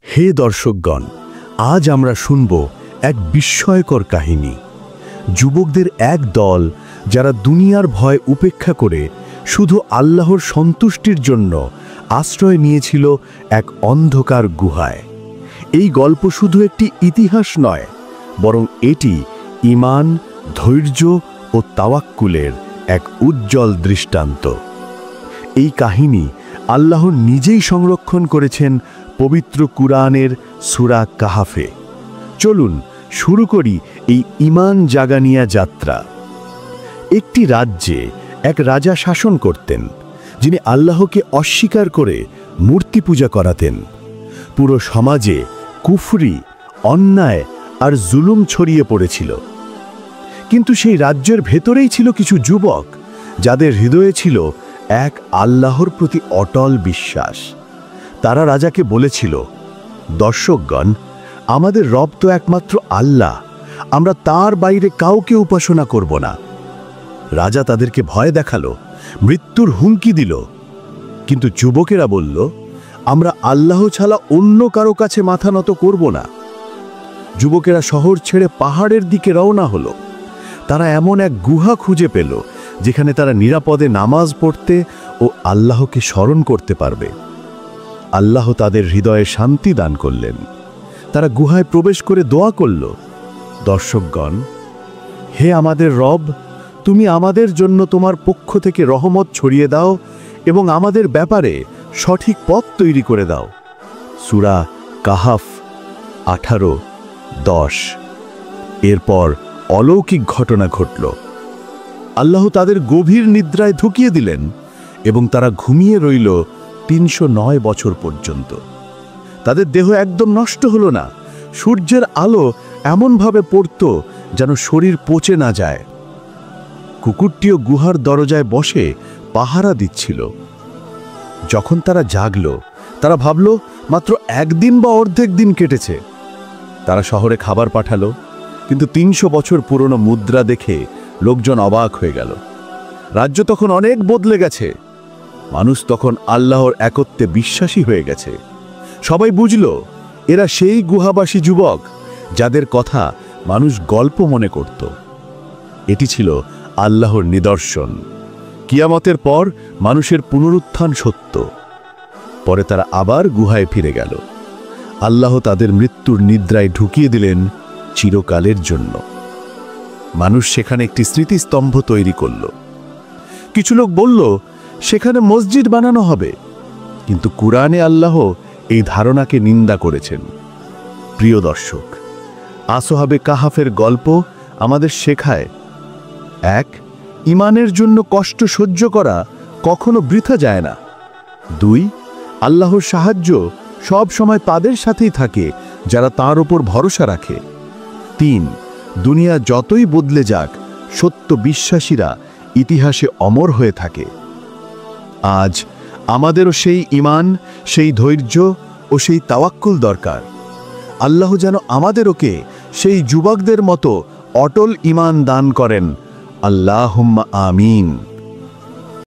হে দর্শকগণ, আজ আমরা শুনব এক বিস্ময়কর কাহিনী। যুবকদের এক দল যারা দুনিয়ার ভয় উপেক্ষা করে শুধু আল্লাহর সন্তুষ্টির জন্য আশ্রয় নিয়েছিল এক অন্ধকার গুহায়। এই গল্প শুধু একটি ইতিহাস নয়, বরং এটি ঈমান, ধৈর্য ও তাওয়াক্কুলের এক উজ্জ্বল দৃষ্টান্ত। এই কাহিনী আল্লাহ নিজেই সংরক্ষণ করেছেন পবিত্র কুরআনের সূরা কাহাফে। চলুন শুরু করি এই ঈমান জাগানিয়া যাত্রা। একটি রাজ্যে এক রাজা শাসন করতেন, যিনি আল্লাহকে অস্বীকার করে মূর্তি পূজা করাতেন। পুরো সমাজে কুফরি, অন্যায় আর জুলুম ছড়িয়ে পড়েছিল। কিন্তু সেই রাজ্যের ভেতরেই ছিল কিছু যুবক, যাদের হৃদয়ে ছিল এক আল্লাহর প্রতি অটল বিশ্বাস। তারা রাজাকে বলেছিল, দর্শকগণ, আমাদের রব তো একমাত্র আল্লাহ, আমরা তার বাইরে কাউকে উপাসনা করব না। রাজা তাদেরকে ভয় দেখালো, মৃত্যুর হুমকি দিল। কিন্তু যুবকেরা বলল, আমরা আল্লাহ ছাড়া অন্য কারো কাছে মাথা নত করব না। যুবকেরা শহর ছেড়ে পাহাড়ের দিকে রওনা হলো। তারা এমন এক গুহা খুঁজে পেল, যেখানে তারা নিরাপদে নামাজ পড়তে ও আল্লাহকে স্মরণ করতে পারবে। আল্লাহ তাদের হৃদয়ে শান্তি দান করলেন। তারা গুহায় প্রবেশ করে দোয়া করল, দর্শকগণ, হে আমাদের রব, তুমি আমাদের জন্য তোমার পক্ষ থেকে রহমত ছড়িয়ে দাও এবং আমাদের ব্যাপারে সঠিক পথ তৈরি করে দাও। সূরা কাহাফ 18:10। এরপর অলৌকিক ঘটনা ঘটল। আল্লাহ তাদের গভীর নিদ্রায় ঢুকিয়ে দিলেন এবং তারা ঘুমিয়ে রইল 309 বছর পর্যন্ত। তাদের দেহ একদম নষ্ট হলো না। সূর্যের আলো এমনভাবে পড়ত যেন শরীর পচে না যায়। কুকুরটিও গুহার দরজায় বসে পাহারা দিচ্ছিল। যখন তারা জাগল, তারা ভাবল মাত্র একদিন বা অর্ধেক দিন কেটেছে। তারা শহরে খাবার পাঠালো, কিন্তু 300 বছর পুরনো মুদ্রা দেখে লোকজন অবাক হয়ে গেল। রাজ্য তখন অনেক বদলে গেছে। মানুষ তখন আল্লাহর একত্বে বিশ্বাসী হয়ে গেছে। সবাই বুঝল, এরা সেই গুহাবাসী যুবক যাদের কথা মানুষ গল্প মনে করত। এটি ছিল আল্লাহর নিদর্শন। কিয়ামতের পর মানুষের পুনরুত্থান সত্য। পরে তারা আবার গুহায় ফিরে গেল। আল্লাহ তাদের মৃত্যুর নিদ্রায় ঢুকিয়ে দিলেন চিরকালের জন্য। মানুষ সেখানে একটি স্মৃতিস্তম্ভ তৈরি করল। কিছু লোক বলল, সেখানে মসজিদ বানানো হবে। কিন্তু কুরআনে আল্লাহ এই ধারণাকে নিন্দা করেছেন। প্রিয় দর্শক, আসহাবে কাহাফের গল্প আমাদের শেখায়, 1. ঈমানের জন্য কষ্ট সহ্য করা কখনো বৃথা যায় না। 2. আল্লাহর সাহায্য সব সময় তাদের সাথেই থাকে যারা তার উপর ভরসা রাখে। 3. দুনিয়া যতই বদলে যাক, সত্য বিশ্বাসীরা ইতিহাসে অমর হয়ে থাকে। আজ আমাদেরও সেই ঈমান, সেই ধৈর্য ও সেই তাওয়াক্কুল দরকার। আল্লাহ যেন আমাদেরকে সেই যুবকদের মতো অটল ঈমান দান করেন। আল্লাহুম্মা আমিন।